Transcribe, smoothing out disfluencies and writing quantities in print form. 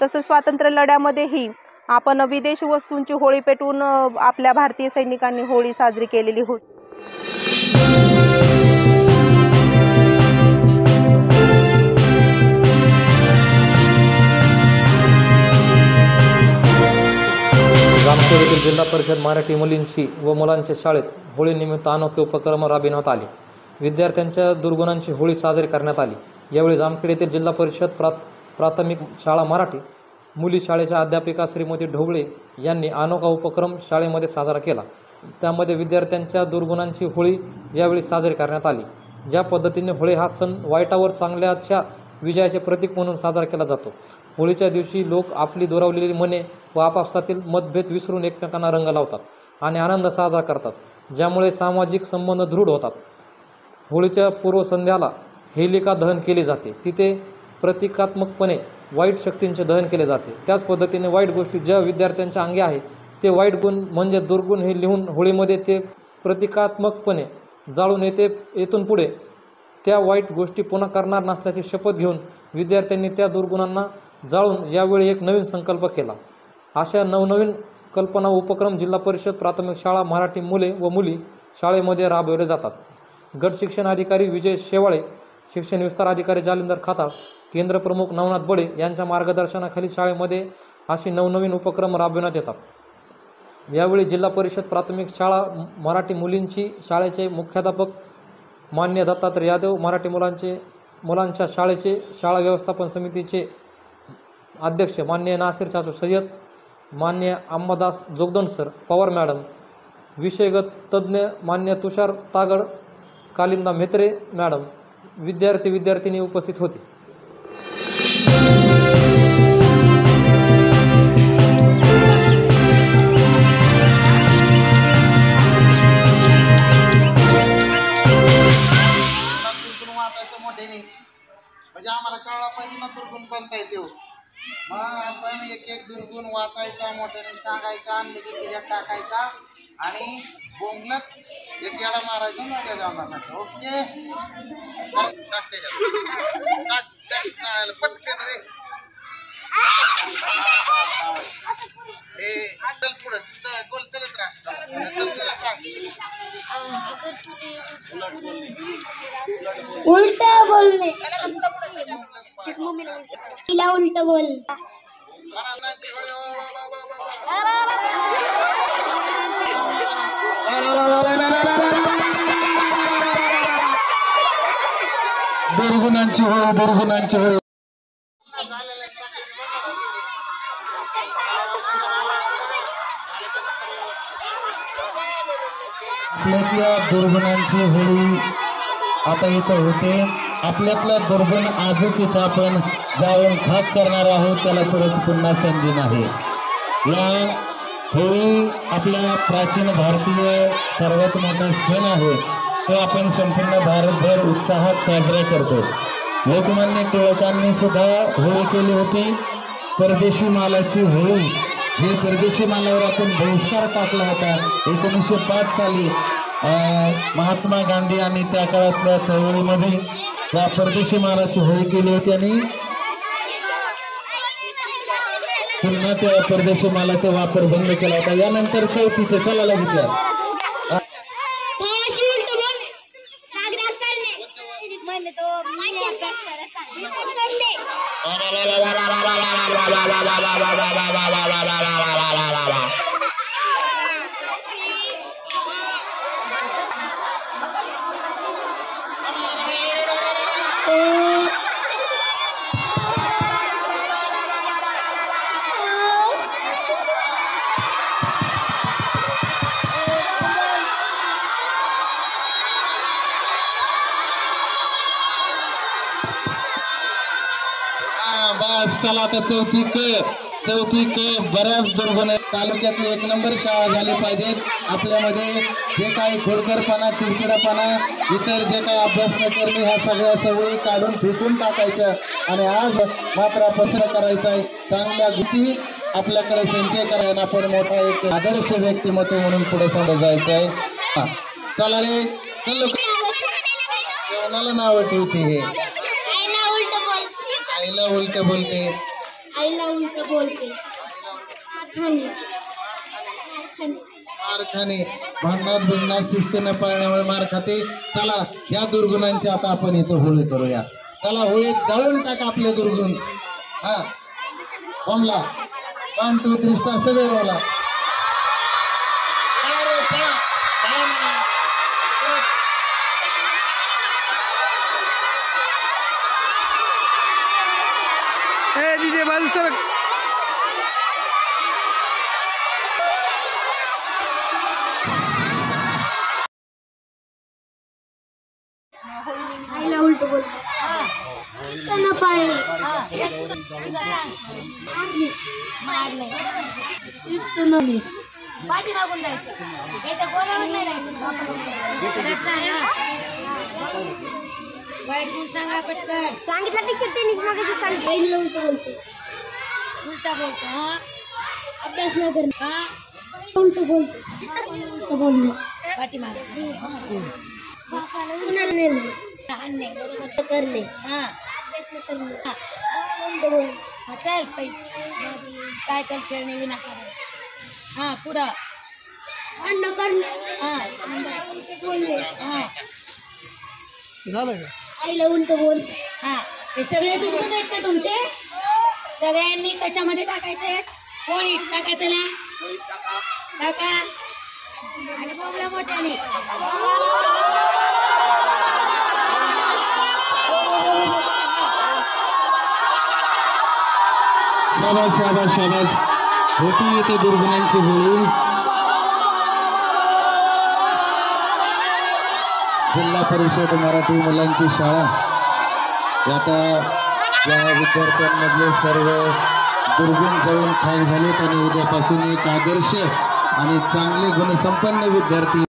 तसंच स्वातंत्र्य लढ्यामध्येही आपण विदेशी वस्तूंची होळी पेटवून आपल्या भारतीय सैनिकांनी होळी साजरी केलेली होती। जामखेड येथील जिल्हा परिषद मराठी मुलींची व मुलांच्या शाळेत होळीनिमित्त अनोखे उपक्रम राबविण्यात आले। विद्यार्थ्यांच्या दुर्गुणांची होळी साजरी करण्यात आली। यावेळी जामखेड येथील जिल्हा परिषद प्राथमिक शाळा मराठी मुली शाळेच्या अध्यापिका श्रीमती ढोबळे यांनी अनोखा उपक्रम शाळेमध्ये साजरा केला। त्यामध्ये विद्यार्थ्यांच्या दुर्गुणांची होळी यावेळी साजरी करण्यात आली। ज्या पद्धतीने होळी हा सण वाईटावर चांगल्याच्या विजयाचे प्रतीक म्हणून साजरा केला जातो। होळीच्या दिवशी लोक आपली दुरावलेली मने व आपापसातील मतभेद विसरून एकमेकांना रंग लावतात आणि आनंद साजरा करतात, ज्यामुळे सामाजिक संबंध दृढ होतात। होळीच्या पूर्वसंध्याला हेलिका दहन केले जाते। तिथे प्रतिकात्मकपणे वाईट शक्तींचे दहन केले जाते। त्याच पद्धतीने वाईट गोष्टी ज्या विद्यार्थ्यांच्या अंगी आहे ते वाईट गुण म्हणजे दुर्गुण हे लिहून होळीमध्ये ते प्रतिकात्मकपणे जाळून येथून पुढे त्या वाईट गोष्टी पुन्हा करणार नसल्याची शपथ घेऊन विद्यार्थ्यांनी त्या दुर्गुणांना जाळून यावेळी एक नवीन संकल्प केला। अशा नवनवीन कल्पना व उपक्रम जिल्हा परिषद प्राथमिक शाळा मराठी मुले व मुली शाळेमध्ये राबवले जातात। गट शिक्षण अधिकारी विजय शेवाळे, शिक्षण विस्तार अधिकारी जालिंदर खाताळ, केंद्र प्रमुख नवनाथ बडे यांच्या मार्गदर्शनाखाली शाळेमध्ये अशी नवनवीन उपक्रम राबविण्यात येतात। यावेळी जिल्हा परिषद प्राथमिक शाळा मराठी मुलींची शाळेचे मुख्याध्यापक मान्य दत्तात्रय यादव, मराठी मुलांच्या शाळेचे शाळा व्यवस्थापन समितीचे अध्यक्ष मान्य नासिर चाचू सय्यद, मान्य अंबादास जोगदंड पवार मॅडम, विषयगत तज्ज्ञ मान्य तुषार तागड, कालिंदा म्हेत्रे मॅडम, विद्यार्थी उपस्थित होते। म्हणजे आम्हाला कळला पाहिजे ना दुर्गुण कोणता आहे तो। मग आपण एक एक दुर्गुण वाचायचा, मोठ्याने सांगायचा, लगेच टाकायचा आणि बोंबलत एक येडा मारायचा ना त्या जाऊनासाठी। ओके, पटकन रे चल पुढे गोल चलत राहा। उल्टा बोलणे, तिला उल्ट बोल। दुर्गुणांची होळी आपल्यातल्या दुर्गुणांची होळी आता इथं होते। आपल्यातला दुर्गुण आजच इथं आपण जाऊन खाक करणार आहोत, त्याला परत पुन्हा संधी नाही। या होळी आपल्या प्राचीन भारतीय सर्वात मोठा सण आहे, तो आपण संपूर्ण भारतभर उत्साहात साजरा करतो। लोकमान्य टिळकांनी सुद्धा होळी केली होती, परदेशी मालाची होळी। जे परदेशी मालावर आपण बहिष्कार टाकला होता 1905 साली महात्मा गांधी यांनी त्या काळातल्या चळवळीमध्ये त्या परदेशी मालाची होळी केली होती आणि पुन्हा त्या परदेशी मालाचा वापर बंद केला होता। यानंतर चौथीचं चला लगेच चला आता चौथी क बऱ्याच दुर्गुण तालुक्यातली 1 नंबर शाळा झाली पाहिजेत। आपल्यामध्ये जे काही खोडकरपणा, चिडचिडापणा, इतर जे काही अभ्यास न करणे, ह्या सगळ्या सवयी काढून फेकून टाकायच्या आणि आज मात्र आपण करायचं आहे चांगल्या गोष्टी आपल्याकडे संचय करायला आपण मोठा एक आदर्श व्यक्तिमत्व म्हणून पुढे समोर जायचं आहे। चला रे चल, कोणाला नाव ठेवते हे? आईला उलट बोलते, आईला उलट बोलते खाणे मार खाणे, भांडणात बिघणात शिस्त न पाळण्यामुळे मार खाते. चला या दुर्गुणांची आता आपण इथं होळी करूया. चला होळीत जाळून टाका आपले दुर्गुण. हा बॉम्बला 1 2 3 स्टार सगळे बोला. आईला उलट बोलते न पाळणे मारले शिस्त नव्हे पाठी मागून जायचं इथं गोलावर नाही जायचं. वाईट गुण सांगा पटकन. सांगितलं टीचर टेनिस मागाशी सांगितलं. आईला उलट बोलते उलटा बोलतो. हा अभ्यास न करणे हा उलट बोलते उलट बोलणे पाठी मागून कुणाला नेणे आणणे बरोबर उलट करणे हा अभ्यास न करणे हा. उलट बोलणे हा, चल पैसे सायकल खेळणे विनाकारण. हा पुढं भांडण करणे हा उलट बोलणे हा आईला उलट बोलते हा. हे सगळे दुर्गुण आहेत ना तुमचे. सगळ्यांनी कशामध्ये टाकायचे? पोळीत टाकायचं ना. टाका आणि बोबला मोठ्याने. शाबास शाबास शाबास. होती येते दुर्गुणांची होळी. जिल्हा परिषद मराठी मुलांची शाळा आता या विद्यार्थ्यांमधले सर्व दुर्गुण जाऊन खाक झालेत आणि उद्यापासून एक आदर्श आणि चांगले गुणसंपन्न विद्यार्थी